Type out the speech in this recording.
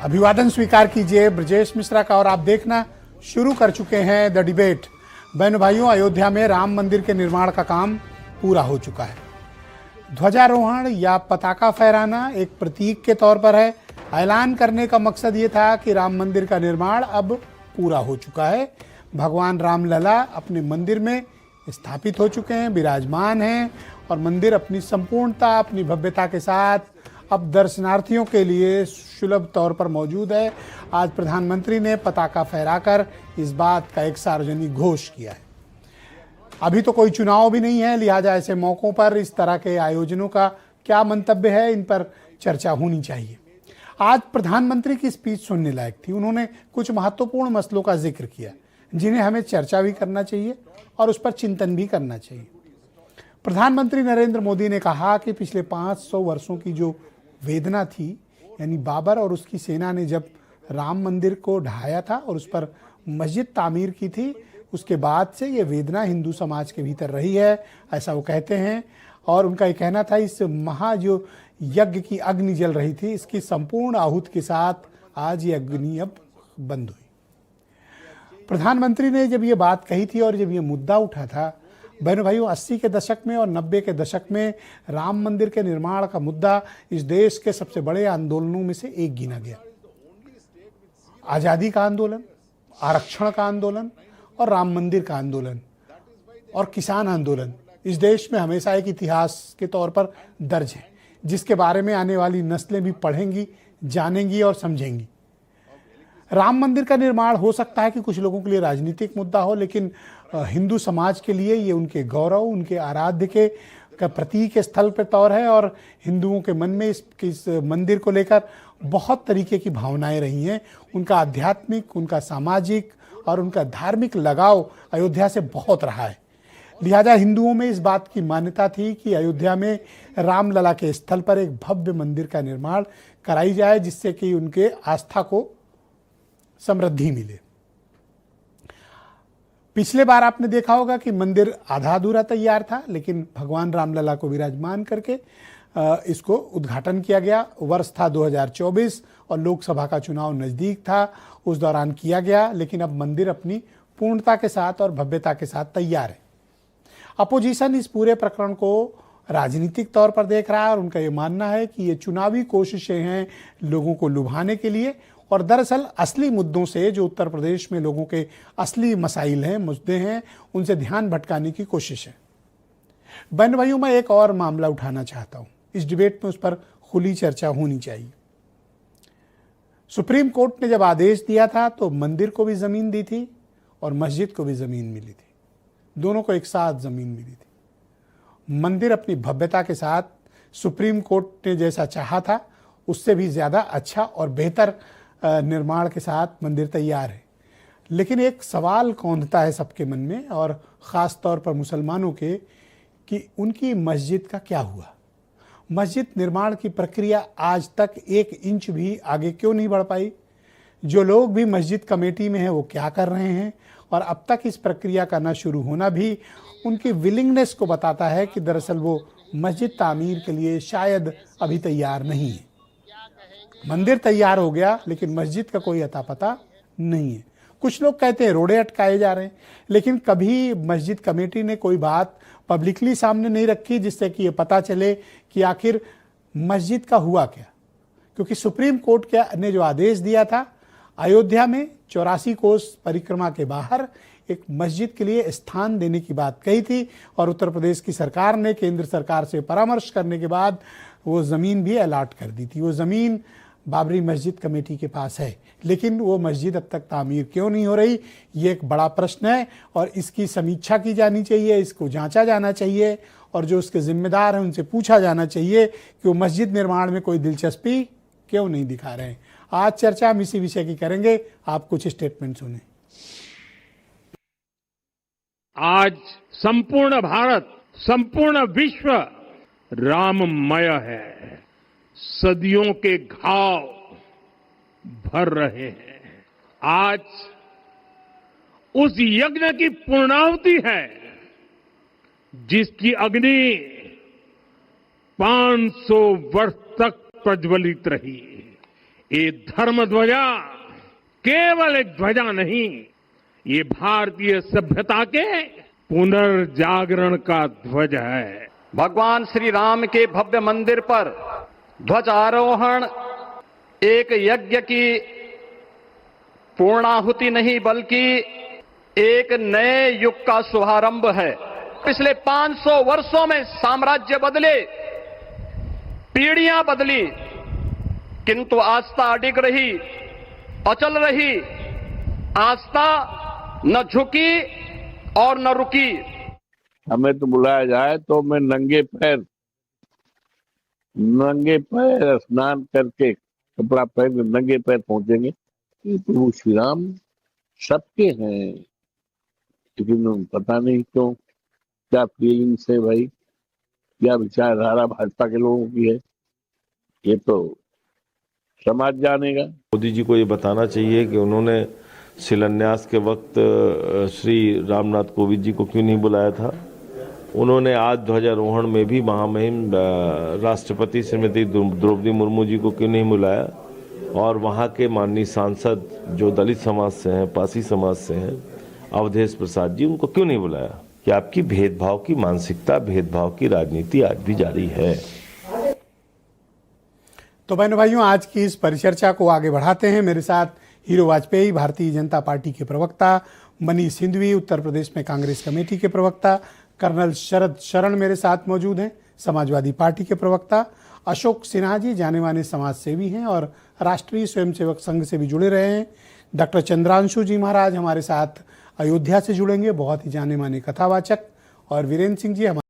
अभिवादन स्वीकार कीजिए ब्रजेश मिश्रा का और आप देखना शुरू कर चुके हैं द डिबेट। बहनों भाइयों, अयोध्या में राम मंदिर के निर्माण का काम पूरा हो चुका है। ध्वजारोहण या पताका फहराना एक प्रतीक के तौर पर है। ऐलान करने का मकसद ये था कि राम मंदिर का निर्माण अब पूरा हो चुका है। भगवान रामलला अपने मंदिर में स्थापित हो चुके हैं, विराजमान हैं और मंदिर अपनी संपूर्णता, अपनी भव्यता के साथ अब दर्शनार्थियों के लिए सुलभ तौर पर मौजूद है। आज प्रधानमंत्री ने पताका फहराकर इस बात का एक सार्वजनिक घोष किया है। अभी तो कोई चुनाव भी नहीं है, लिहाजा ऐसे मौकों पर इस तरह के आयोजनों का क्या मंतव्य है, इन पर चर्चा होनी चाहिए। आज प्रधानमंत्री की स्पीच सुनने लायक थी। उन्होंने कुछ महत्वपूर्ण मसलों का जिक्र किया जिन्हें हमें चर्चा भी करना चाहिए और उस पर चिंतन भी करना चाहिए। प्रधानमंत्री नरेंद्र मोदी ने कहा कि पिछले 500 वर्षों की जो वेदना थी, यानी बाबर और उसकी सेना ने जब राम मंदिर को ढहाया था और उस पर मस्जिद तामीर की थी, उसके बाद से ये वेदना हिंदू समाज के भीतर रही है, ऐसा वो कहते हैं। और उनका ये कहना था इस महा जो यज्ञ की अग्नि जल रही थी, इसकी संपूर्ण आहूत के साथ आज ये अग्नि अब बंद हुई। प्रधानमंत्री ने जब ये बात कही थी और जब ये मुद्दा उठा था, बहनों भाइयों, 80 के दशक में और 90 के दशक में राम मंदिर के निर्माण का मुद्दा इस देश के सबसे बड़े आंदोलनों में से एक गिना गया। आज़ादी का आंदोलन, आरक्षण का आंदोलन और राम मंदिर का आंदोलन और किसान आंदोलन इस देश में हमेशा एक इतिहास के तौर पर दर्ज है, जिसके बारे में आने वाली नस्लें भी पढ़ेंगी, जानेंगी और समझेंगी। राम मंदिर का निर्माण हो सकता है कि कुछ लोगों के लिए राजनीतिक मुद्दा हो, लेकिन हिंदू समाज के लिए ये उनके गौरव, उनके आराध्य के का प्रतीक स्थल पर तौर है और हिंदुओं के मन में इस मंदिर को लेकर बहुत तरीके की भावनाएं रही हैं। उनका आध्यात्मिक, उनका सामाजिक और उनका धार्मिक लगाव अयोध्या से बहुत रहा है। लिहाजा हिंदुओं में इस बात की मान्यता थी कि अयोध्या में रामलला के स्थल पर एक भव्य मंदिर का निर्माण कराई जाए, जिससे कि उनके आस्था को समृद्धि मिले। पिछले बार आपने देखा होगा कि मंदिर आधा अधूरा तैयार था, लेकिन भगवान रामलला को विराजमान करके इसको उद्घाटन किया गया। वर्ष था 2024 और लोकसभा का चुनाव नज़दीक था, उस दौरान किया गया। लेकिन अब मंदिर अपनी पूर्णता के साथ और भव्यता के साथ तैयार है। अपोजिशन इस पूरे प्रकरण को राजनीतिक तौर पर देख रहा है और उनका ये मानना है कि ये चुनावी कोशिशें हैं लोगों को लुभाने के लिए, और दरअसल असली मुद्दों से, जो उत्तर प्रदेश में लोगों के असली मसाइल हैं, मुद्दे हैं, उनसे ध्यान भटकाने की कोशिश है। बहन भाइयों, मैं एक और मामला उठाना चाहता हूँ, इस डिबेट में उस पर खुली चर्चा होनी चाहिए। सुप्रीम कोर्ट ने जब आदेश दिया था तो मंदिर को भी जमीन दी थी और मस्जिद को भी जमीन मिली थी, दोनों को एक साथ जमीन मिली थी। मंदिर अपनी भव्यता के साथ सुप्रीम कोर्ट ने जैसा चाहा था उससे भी ज्यादा अच्छा और बेहतर निर्माण के साथ मंदिर तैयार है। लेकिन एक सवाल कौंधता है सबके मन में, और ख़ास तौर पर मुसलमानों के, कि उनकी मस्जिद का क्या हुआ। मस्जिद निर्माण की प्रक्रिया आज तक 1 इंच भी आगे क्यों नहीं बढ़ पाई। जो लोग भी मस्जिद कमेटी में हैं वो क्या कर रहे हैं, और अब तक इस प्रक्रिया का न शुरू होना भी उनकी विलिंगनेस को बताता है कि दरअसल वो मस्जिद तामीर के लिए शायद अभी तैयार नहीं है। मंदिर तैयार हो गया लेकिन मस्जिद का कोई अता पता नहीं है। कुछ लोग कहते हैं रोड़े अटकाए जा रहे हैं, लेकिन कभी मस्जिद कमेटी ने कोई बात पब्लिकली सामने नहीं रखी जिससे कि ये पता चले कि आखिर मस्जिद का हुआ क्या। क्योंकि सुप्रीम कोर्ट ने जो आदेश दिया था, अयोध्या में 84 कोस परिक्रमा के बाहर एक मस्जिद के लिए स्थान देने की बात कही थी, और उत्तर प्रदेश की सरकार ने केंद्र सरकार से परामर्श करने के बाद वो ज़मीन भी अलॉट कर दी थी। वो ज़मीन बाबरी मस्जिद कमेटी के पास है, लेकिन वो मस्जिद अब तक तामीर क्यों नहीं हो रही, ये एक बड़ा प्रश्न है और इसकी समीक्षा की जानी चाहिए, इसको जांचा जाना चाहिए और जो उसके जिम्मेदार हैं उनसे पूछा जाना चाहिए कि वो मस्जिद निर्माण में कोई दिलचस्पी क्यों नहीं दिखा रहे हैं। आज चर्चा हम इसी विषय की करेंगे। आप कुछ स्टेटमेंट सुने। आज संपूर्ण भारत, संपूर्ण विश्व राममय है। सदियों के घाव भर रहे हैं। आज उस यज्ञ की पूर्णाहुति है जिसकी अग्नि 500 वर्ष तक प्रज्वलित रही। ये धर्म ध्वजा केवल एक ध्वजा नहीं, ये भारतीय सभ्यता के पुनर्जागरण का ध्वज है। भगवान श्री राम के भव्य मंदिर पर ध्वजारोहण एक यज्ञ की पूर्णाहुति नहीं बल्कि एक नए युग का शुभारंभ है। पिछले 500 वर्षों में साम्राज्य बदले, पीढ़ियां बदली, किंतु आस्था अडिग रही, अचल रही। आस्था न झुकी और न रुकी। हमें तो बुलाया जाए तो मैं नंगे पैर स्नान करके कपड़ा पहन के नंगे पैर पहुंचेंगे। ये प्रभु श्री राम सबके हैं, लेकिन पता नहीं क्यों क्या फीलिंग्स है भाई, क्या विचारधारा भाजपा के लोगों की है, ये तो समाज जानेगा। मोदी जी को ये बताना चाहिए कि उन्होंने शिलान्यास के वक्त श्री रामनाथ कोविंद जी को क्यों नहीं बुलाया था। उन्होंने आज ध्वजारोहण में भी महामहिम राष्ट्रपति श्रीमती द्रौपदी मुर्मू जी को क्यों नहीं बुलाया, और वहाँ के माननीय सांसद जो दलित समाज से हैं, पासी समाज से हैं, अवधेश प्रसाद जी, उनको क्यों नहीं बुलाया। कि आपकी भेदभाव की मानसिकता, भेदभाव की राजनीति आज भी जारी है। तो बहनों भाइयों, आज की इस परिचर्चा को आगे बढ़ाते हैं। मेरे साथ हीरो वाजपेयी, भारतीय जनता पार्टी के प्रवक्ता, मनीष सिंधवी, उत्तर प्रदेश में कांग्रेस कमेटी के प्रवक्ता, कर्नल शरद शरण मेरे साथ मौजूद हैं, समाजवादी पार्टी के प्रवक्ता, अशोक सिन्हा जी जाने माने समाज सेवी हैं और राष्ट्रीय स्वयंसेवक संघ से भी जुड़े रहे हैं। डॉक्टर चंद्रांशु जी महाराज हमारे साथ अयोध्या से जुड़ेंगे, बहुत ही जाने माने कथावाचक, और वीरेंद्र सिंह जी हमारे